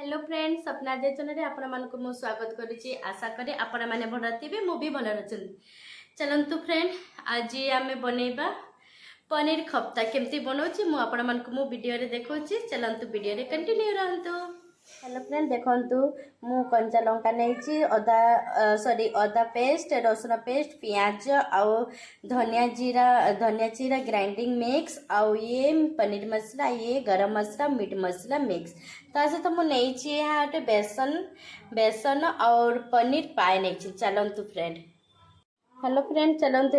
Hello friends, सपना जे channel रे आपण मानको मो स्वागत करूची। आशा करे आपण माने भल रहिबे, मो भी भल रहछन। चलंतु फ्रेंड, आज आमे बनेबा पनीर खप्ता। केमती बनौची मो आपण मानको मो वीडियो रे देखौची। चलंतु वीडियो रे कंटिन्यू रहंतु। हेलो फ्रेंड, देखंतु मु कंचा लंका नेची, अदा पेस्ट, रसुन पेस्ट, पियाज आउ धनिया जीरा ग्राइंडिंग मिक्स आउ ये पनीर मसला, ये गरम मसला, मीट मसला मिक्स। ता सहित मु नेची यहाँ गोटे बेसन और पनीर पाए नेची। चलंतु फ्रेंड, हेलो फ्रेंड, चलंतु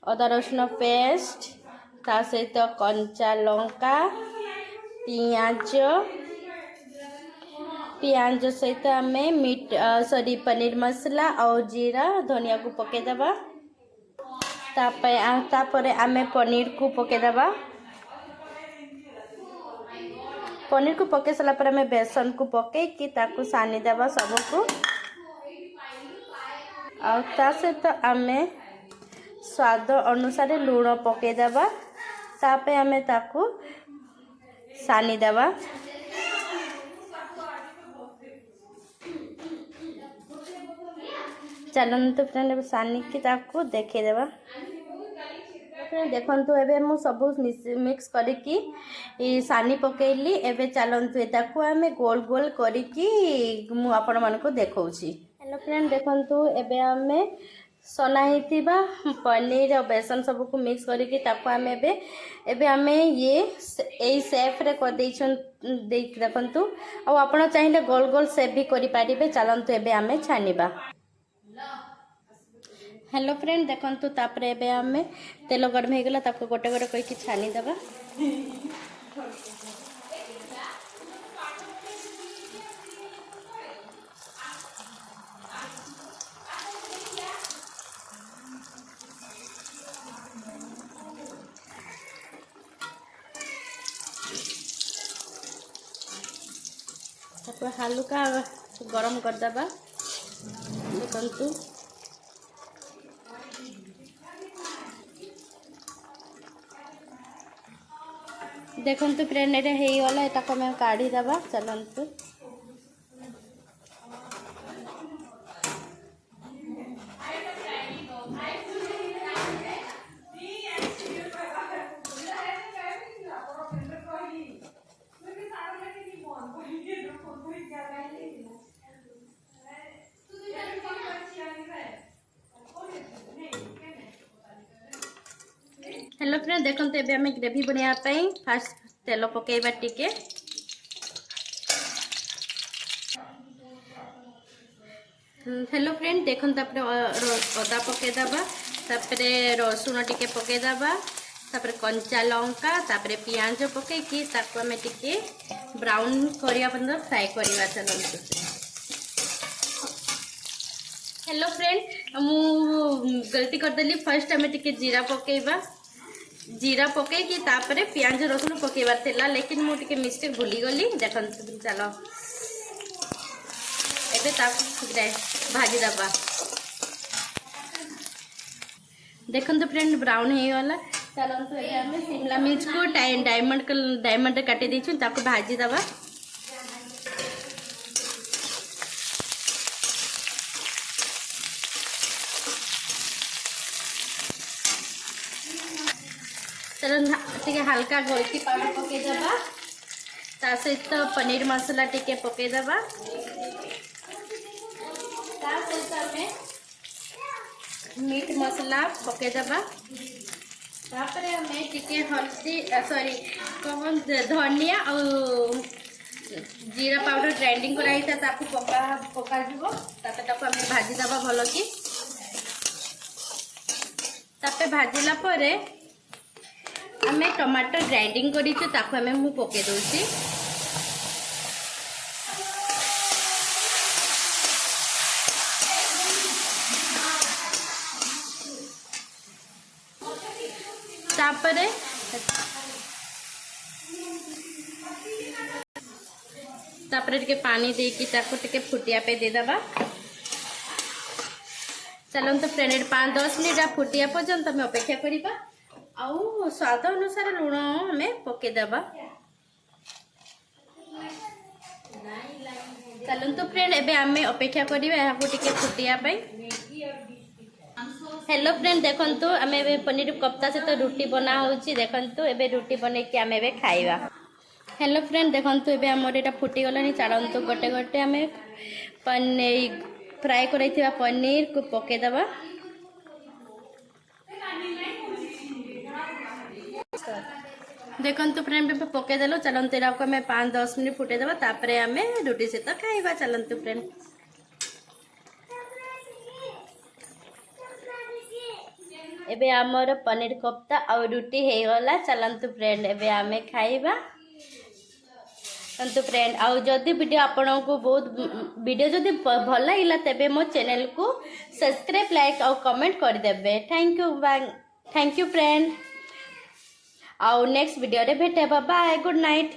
अदा रसुन पेस्ट, ता सहित कंचा लंका, पियाज सहित आम पनीर मसला और जीरा धनिया को पकेदबा। तापर आम पनीर को पकेदबा। पनीर को पके सारा पर आम बेसन को पकईकि ताकू सानी देबा सबको। और ता सहित आम स्वाद अनुसार लूण पकेदबा। तापर आम ताकू सानी देबा। चलंतु फ्रेंड, सानी की ताकू देखे देबा। देखंतु एबे मु सब मिक्स करिकी सानी पकेली। एबे चलंतु ताकू आमे गोल गोल करिकी मु आपण मानको देखौची। हेलो फ्रेंड, देखंतु एबे आमे सना हितिबा पनीर और बेसन सब को मिक्स करके ताको आमे एबे आमे ये शेप रे कर देखंतु। आ आपण चाहिए गोल गोल शेप भी करि पारिबे। चलंतु एबे आमे छानिबा। हेलो फ्रेंड, देखंतु तापरे एबे आमे तेल गरम हे गेला ताको गोटे गोटे कहि छानी देबा। हल्का गरम कर दबा। देखंतु देखंतु फ्रेंड, एटा हे गला। एटा को मैं काढी दबा। चलंतु हेलो फ्रेंड, देखते एबे हमें ग्रेवी बनया फास्ट तेल पकेबा टिके। हेलो फ्रेंड, देखते तापर अदा पकेदबा, तापर रसुन टिके पकेदबा, तापर कंचा लंका, तापर पियाज पकेकी ताको हमें टिके ब्राउन करिया पर्यंत फ्राई करवा। चलंतु हेलो फ्रेंड, मु गलती करदेली। फर्स्ट हमें टिके जीरा पकेबा। जीरा पकईकि तापर पियाज रसुन पकेबार थिला, लेकिन मु टिके मिस्टेक भूली गली। देखंतु चलो एबे ताकू भाजी दबा। देखंतु फ्रेंड, ब्राउन हे गला। चलंतु एबे हमें शिमला मिर्च को डायमंड काटी देछु ताकू भाजी दबा। टिके हल्का गोलकी पाउडर पकेदबा। ता सहित पनीर मसला टिके पकेदबा। ता सहित हमें मीट मसला पकेदबा। तापरे हमें टिके हल्दी धनिया और जीरा पाउडर ग्राइंडिंग कराई था ताकू पका दिबो। तापरे ताकू हमें भाजी दबा भलो की। तापरे भाजिला परे आमे टमाटर ग्राइंडिंग करिछु ताकू हमें मु पके दोछि। तापरे टिके पानी देकी ताकू टिके फुटिया पे दे दबा। चलंतु फ्रेंड, 5-10 मिनिट फुटिया पर्यंत हमें अपेक्षा करिबा। आउ स्वाद अनुसार लूण हमें पकेदबा। चलतु फ्रेंड एबे आमे अपेक्षा करिबा यहाँ टिके फुटिया पाई। हेलो फ्रेंड देखंतु आमे एबे पनीर कोफ्ता से तो रोटी बना होची देखंतु एबे रोटी बने कि आमे एबे खाइबा। हेलो फ्रेंड देखंतु एबे हमर एटा फुटी गलानी चलतु गोटे गोटे आमे पनीर फ्राई करैथिबा पनीर को पके दबा। देखंतु फ्रेंड पे पके देलो चलंतु एरा को हमें 5-10 मिनट फुटे देबा तापरे हमें रोटी से तो खाइबा। चलंतु फ्रेंड एबे हमर पनीर कोफ्ता और रोटी हे गला। चलंतु फ्रेंड एबे हमें खाइबा। चलंतु फ्रेंड आउ जदि वीडियो आपन को बहुत वीडियो जदि भल लागला तबे मो चैनल को सब्सक्राइब लाइक और कमेंट कर देबे। Thank you friend. आउ नेक्स्ट वीडियो रे भेटे। Bye good night.